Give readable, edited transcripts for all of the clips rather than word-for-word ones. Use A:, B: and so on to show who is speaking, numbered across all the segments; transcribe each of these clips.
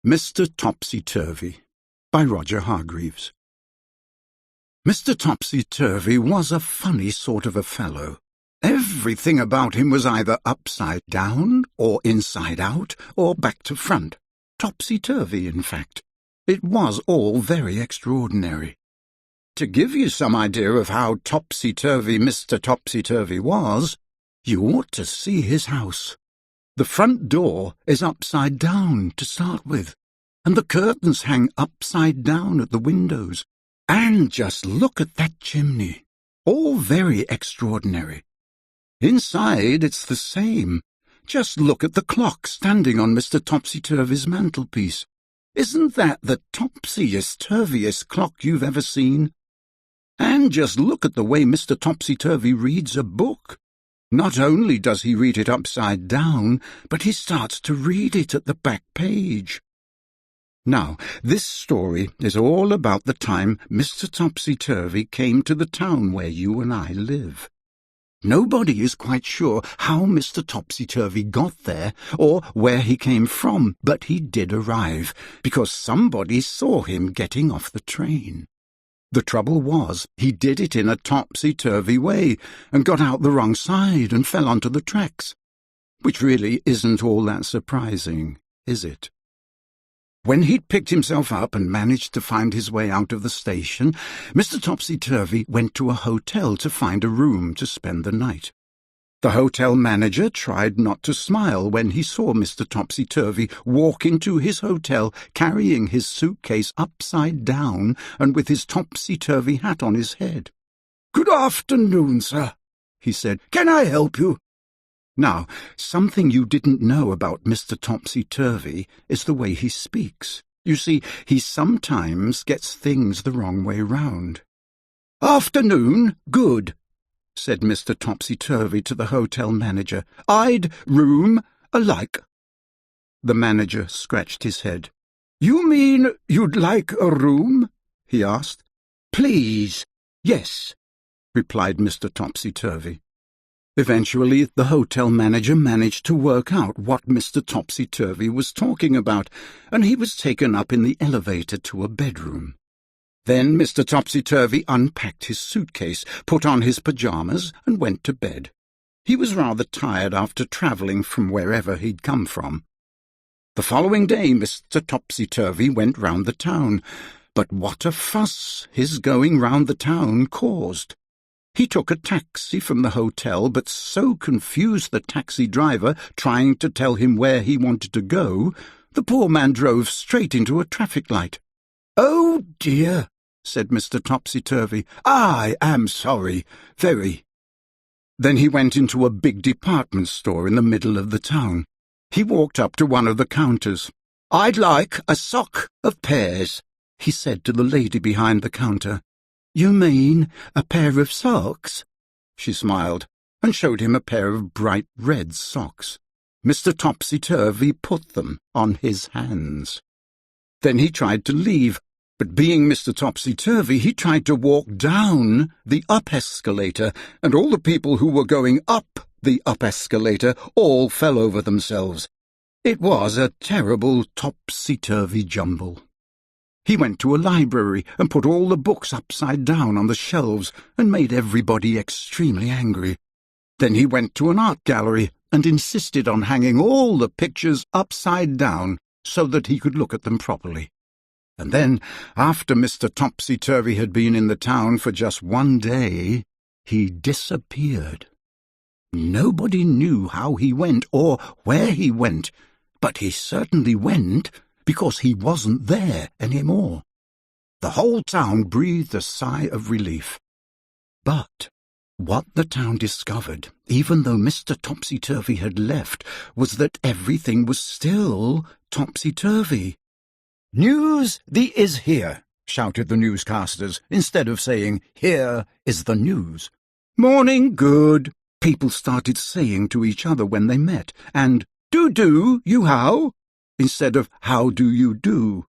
A: Mr. Topsy Turvy by Roger Hargreaves. Mr. Topsy Turvy was a funny sort of a fellow. Everything about him was either upside down, or inside out, or back to front. Topsy-turvy, in fact. It was all very extraordinary. To give you some idea of how topsy-turvy Mr. Topsy-Turvy was, you ought to see his house. The front door is upside down to start with, and the curtains hang upside down at the windows. And just look at that chimney. All very extraordinary. Inside it's the same. Just look at the clock standing on Mr. Topsy-Turvy's mantelpiece. Isn't that the topsiest-turviest clock you've ever seen? And just look at the way Mr. Topsy-Turvy reads a book. Not only does he read it upside down, but he starts to read it at the back page. Now, this story is all about the time Mr. Topsy-Turvy came to the town where you and I live. Nobody is quite sure how Mr. Topsy-Turvy got there or where he came from, but he did arrive, because somebody saw him getting off the train. The trouble was, he did it in a topsy-turvy way, and got out the wrong side and fell onto the tracks. Which really isn't all that surprising, is it? When he'd picked himself up and managed to find his way out of the station, Mr. Topsy-Turvy went to a hotel to find a room to spend the night. The hotel manager tried not to smile when he saw Mr. Topsy-Turvy walk into his hotel carrying his suitcase upside down and with his topsy-turvy hat on his head. "Good afternoon, sir," he said. "Can I help you?" Now, something you didn't know about Mr. Topsy-Turvy is the way he speaks. You see, he sometimes gets things the wrong way round. "Afternoon, good," said Mr. Topsy-Turvy to the hotel manager. "I'd room alike." The manager scratched his head. "You mean you'd like a room?" he asked. "Please, yes," replied Mr. Topsy-Turvy. Eventually, the hotel manager managed to work out what Mr. Topsy-Turvy was talking about, and he was taken up in the elevator to a bedroom. Then Mr. Topsy-Turvy unpacked his suitcase, put on his pyjamas, and went to bed. He was rather tired after travelling from wherever he'd come from. The following day Mr. Topsy-Turvy went round the town, but what a fuss his going round the town caused. He took a taxi from the hotel, but so confused the taxi driver, trying to tell him where he wanted to go, the poor man drove straight into a traffic light. "Oh, dear," said Mr. Topsy-Turvy. "I am sorry, very." Then he went into a big department store in the middle of the town. He walked up to one of the counters. "I'd like a sock of pears," he said to the lady behind the counter. "You mean a pair of socks?" She smiled and showed him a pair of bright red socks. Mr. Topsy-Turvy put them on his hands. Then he tried to leave, but being Mr. Topsy-Turvy, he tried to walk down the up-escalator, and all the people who were going up the up-escalator all fell over themselves. It was a terrible topsy-turvy jumble. He went to a library and put all the books upside down on the shelves and made everybody extremely angry. Then he went to an art gallery and insisted on hanging all the pictures upside down so that he could look at them properly. And then, after Mr. Topsy-Turvy had been in the town for just one day, he disappeared. Nobody knew how he went or where he went, but he certainly went, because he wasn't there anymore. The whole town breathed a sigh of relief. But what the town discovered, even though Mr. Topsy-Turvy had left, was that everything was still topsy-turvy. "News is here," shouted the newscasters, instead of saying, "Here is the news." "Morning, good," people started saying to each other when they met, and "Do you how?" instead of "How do you do?"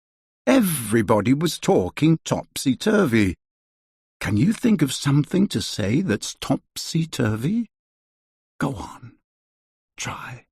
A: Everybody was talking topsy-turvy. Can you think of something to say that's topsy-turvy? Go on, try.